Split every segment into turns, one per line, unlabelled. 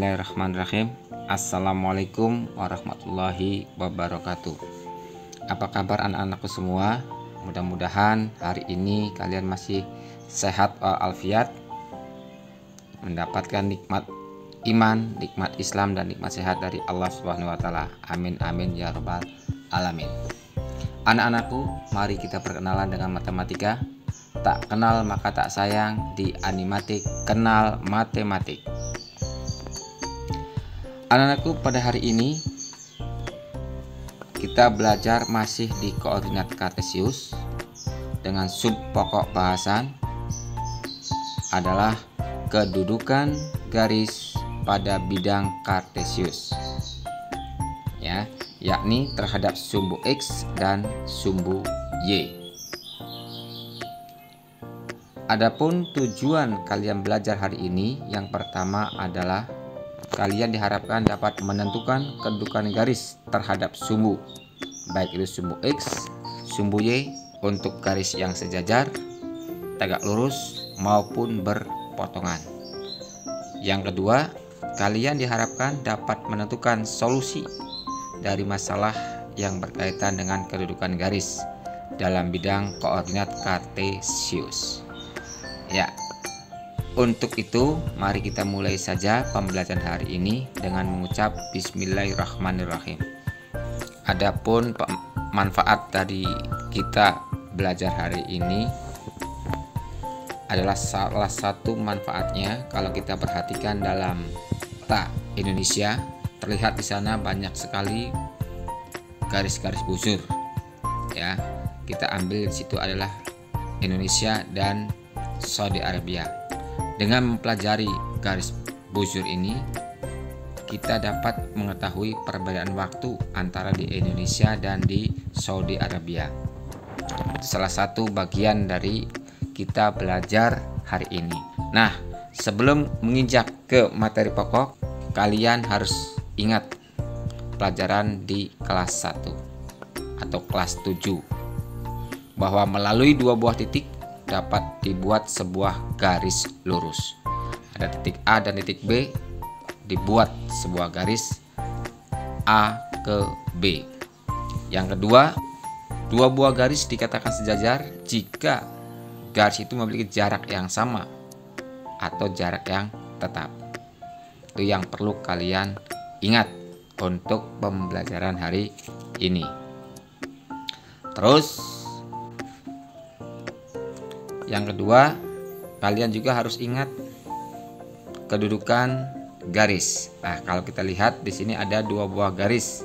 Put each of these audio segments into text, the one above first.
Bismillahirrahmanirrahim. Assalamualaikum warahmatullahi wabarakatuh. Apa kabar anak-anakku semua? Mudah-mudahan hari ini kalian masih sehat walafiat, mendapatkan nikmat iman, nikmat Islam, dan nikmat sehat dari Allah Subhanahu wa Ta'ala. Amin amin ya rabbal alamin. Anak-anakku, mari kita perkenalan dengan matematika. Tak kenal maka tak sayang, di Animatik kenal matematik. Anak-anakku, pada hari ini kita belajar masih di koordinat kartesius dengan sub pokok bahasan adalah kedudukan garis pada bidang kartesius, ya, yakni terhadap sumbu X dan sumbu Y. Adapun tujuan kalian belajar hari ini, yang pertama adalah kalian diharapkan dapat menentukan kedudukan garis terhadap sumbu, baik itu sumbu X, sumbu Y, untuk garis yang sejajar, tegak lurus, maupun berpotongan. Yang kedua, kalian diharapkan dapat menentukan solusi dari masalah yang berkaitan dengan kedudukan garis dalam bidang koordinat kartesius. Ya, untuk itu mari kita mulai saja pembelajaran hari ini dengan mengucap Bismillahirrahmanirrahim. Adapun manfaat dari kita belajar hari ini adalah salah satu manfaatnya kalau kita perhatikan dalam peta Indonesia, terlihat di sana banyak sekali garis-garis busur. Ya, kita ambil di situ adalah Indonesia dan Saudi Arabia. Dengan mempelajari garis busur ini, kita dapat mengetahui perbedaan waktu antara di Indonesia dan di Saudi Arabia. Salah satu bagian dari kita belajar hari ini. Nah, sebelum menginjak ke materi pokok, kalian harus ingat pelajaran di kelas 1 atau kelas 7 bahwa melalui dua buah titik dapat dibuat sebuah garis lurus. Ada titik A dan titik B, dibuat sebuah garis A ke B. Yang kedua, dua buah garis dikatakan sejajar jika garis itu memiliki jarak yang sama atau jarak yang tetap. Itu yang perlu kalian ingat untuk pembelajaran hari ini. Terus yang kedua, kalian juga harus ingat kedudukan garis. Nah, kalau kita lihat di sini ada dua buah garis,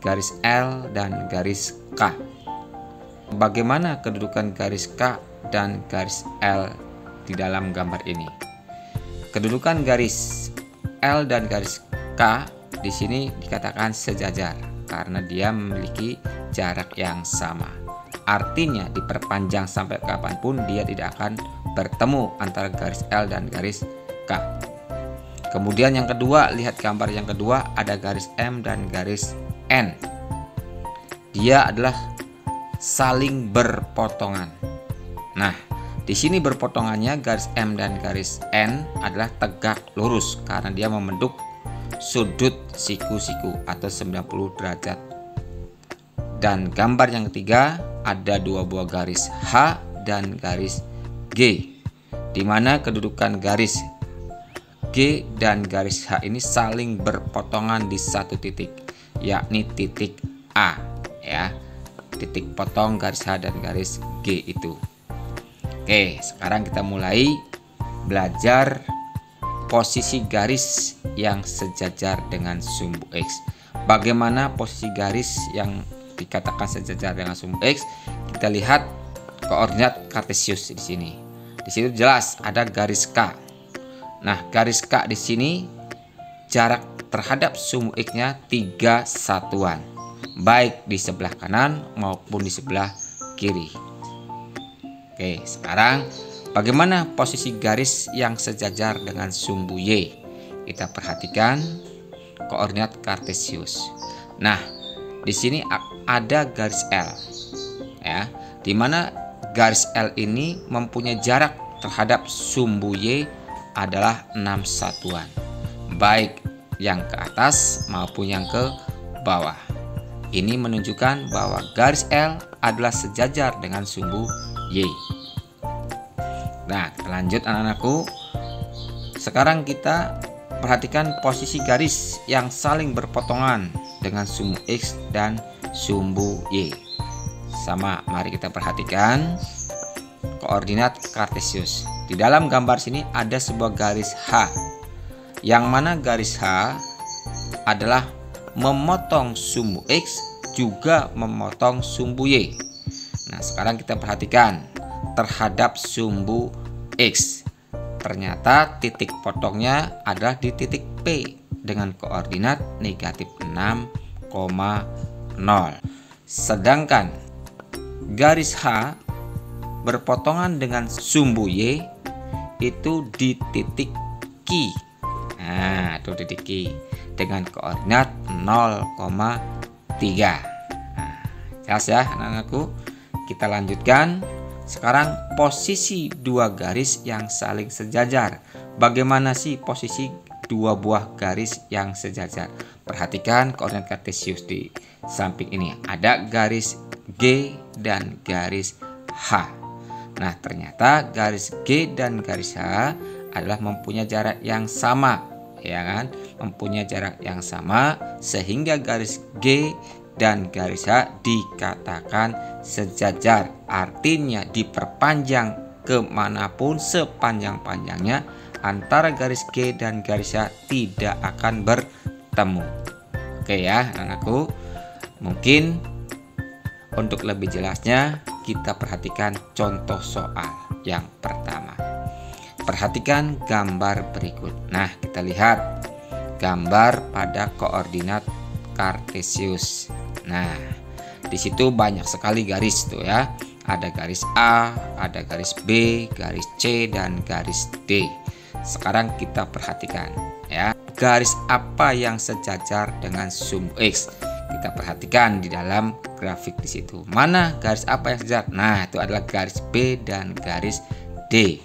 garis L dan garis K. Bagaimana kedudukan garis K dan garis L di dalam gambar ini? Kedudukan garis L dan garis K di sini dikatakan sejajar karena dia memiliki jarak yang sama. Artinya diperpanjang sampai kapanpun dia tidak akan bertemu antara garis L dan garis K. Kemudian yang kedua, lihat gambar yang kedua, ada garis M dan garis N. Dia adalah saling berpotongan. Nah, di sini berpotongannya garis M dan garis N adalah tegak lurus karena dia membentuk sudut siku-siku atau 90 derajat. Dan gambar yang ketiga, ada dua buah garis H dan garis G, di mana kedudukan garis G dan garis H ini saling berpotongan di satu titik, yakni titik A, ya, titik potong garis H dan garis G itu. Oke, sekarang kita mulai belajar posisi garis yang sejajar dengan sumbu X. Bagaimana posisi garis yang dikatakan sejajar dengan sumbu X? Kita lihat koordinat kartesius di sini. Di situ jelas ada garis K. Nah, garis K di sini jarak terhadap sumbu X-nya 3 satuan, baik di sebelah kanan maupun di sebelah kiri. Oke, sekarang bagaimana posisi garis yang sejajar dengan sumbu Y? Kita perhatikan koordinat kartesius. Nah, di sini ada garis L, ya, di mana garis L ini mempunyai jarak terhadap sumbu Y adalah 6 satuan. baik yang ke atas maupun yang ke bawah. Ini menunjukkan bahwa garis L adalah sejajar dengan sumbu Y. Nah, kita lanjut anak-anakku. Sekarang kita perhatikan posisi garis yang saling berpotongan dengan sumbu X dan sumbu Y. Sama, mari kita perhatikan koordinat kartesius. Di dalam gambar sini ada sebuah garis H, yang mana garis H adalah memotong sumbu X juga memotong sumbu Y. Nah, sekarang kita perhatikan terhadap sumbu X. Ternyata titik potongnya adalah di titik P dengan koordinat negatif 6,0. Sedangkan garis H berpotongan dengan sumbu Y itu di titik Q. Nah, itu titik Q dengan koordinat 0,3. Nah, jelas ya anak-anakku. Kita lanjutkan. Sekarang posisi dua garis yang saling sejajar. Bagaimana sih posisi dua buah garis yang sejajar? Perhatikan koordinat kartesius di samping ini. Ada garis G dan garis H. Nah, ternyata garis G dan garis H adalah mempunyai jarak yang sama, ya kan? Mempunyai jarak yang sama sehingga garis G dan garis H dikatakan sejajar. Artinya diperpanjang kemanapun sepanjang-panjangnya antara garis G dan garis H tidak akan bertemu. Oke ya anakku. Mungkin untuk lebih jelasnya kita perhatikan contoh soal yang pertama. Perhatikan gambar berikut. Nah, kita lihat gambar pada koordinat kartesius. Nah, di situ banyak sekali garis tuh ya. Ada garis A, ada garis B, garis C, dan garis D. Sekarang kita perhatikan ya. Garis apa yang sejajar dengan sumbu X? Kita perhatikan di dalam grafik di situ. Mana garis apa yang sejajar? Nah, itu adalah garis B dan garis D.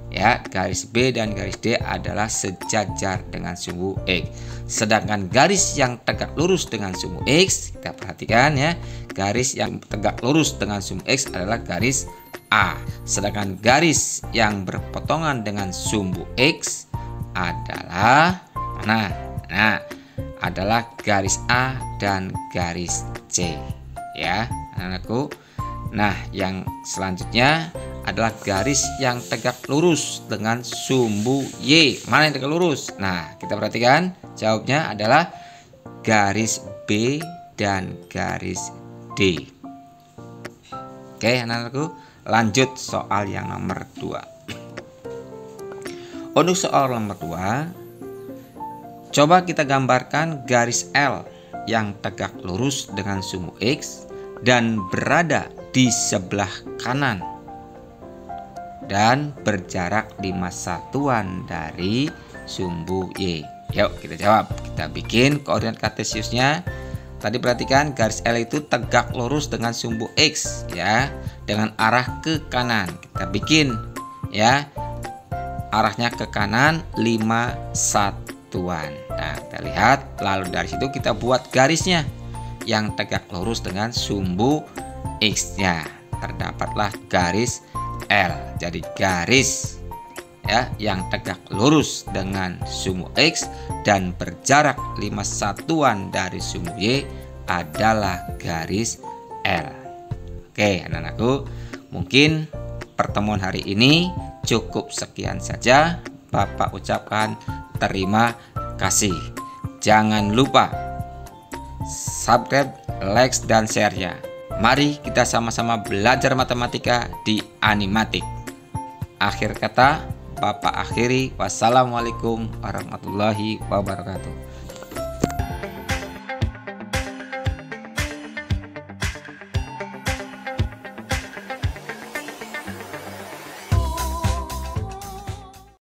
Ya, garis B dan garis D adalah sejajar dengan sumbu X. Sedangkan garis yang tegak lurus dengan sumbu X, kita perhatikan ya, garis yang tegak lurus dengan sumbu X adalah garis A. Sedangkan garis yang berpotongan dengan sumbu X adalah mana? Nah, adalah garis A dan garis C. Ya, anakku. Nah, yang selanjutnya adalah garis yang tegak lurus dengan sumbu Y. Mana yang tegak lurus? Nah, kita perhatikan. Jawabnya adalah garis B dan garis D. Oke, anak-anakku, lanjut soal yang nomor 2. Untuk soal nomor 2, coba kita gambarkan garis L yang tegak lurus dengan sumbu X dan berada di sebelah kanan dan berjarak 5 satuan dari sumbu Y. Yuk kita jawab. Kita bikin koordinat kartesiusnya. Tadi perhatikan garis L itu tegak lurus dengan sumbu X ya, dengan arah ke kanan. Kita bikin ya, arahnya ke kanan 5 satuan. Nah, kita lihat, lalu dari situ kita buat garisnya yang tegak lurus dengan sumbu X-nya. Terdapatlah garis L. Jadi garis ya yang tegak lurus dengan sumbu X dan berjarak 5 satuan dari sumbu Y adalah garis L. Oke, anak-anakku, mungkin pertemuan hari ini cukup sekian saja. Bapak ucapkan terima kasih. Jangan lupa subscribe, like, dan share-nya. Mari kita sama-sama belajar matematika di Animatik. Akhir kata, Bapak akhiri. Wassalamualaikum warahmatullahi wabarakatuh.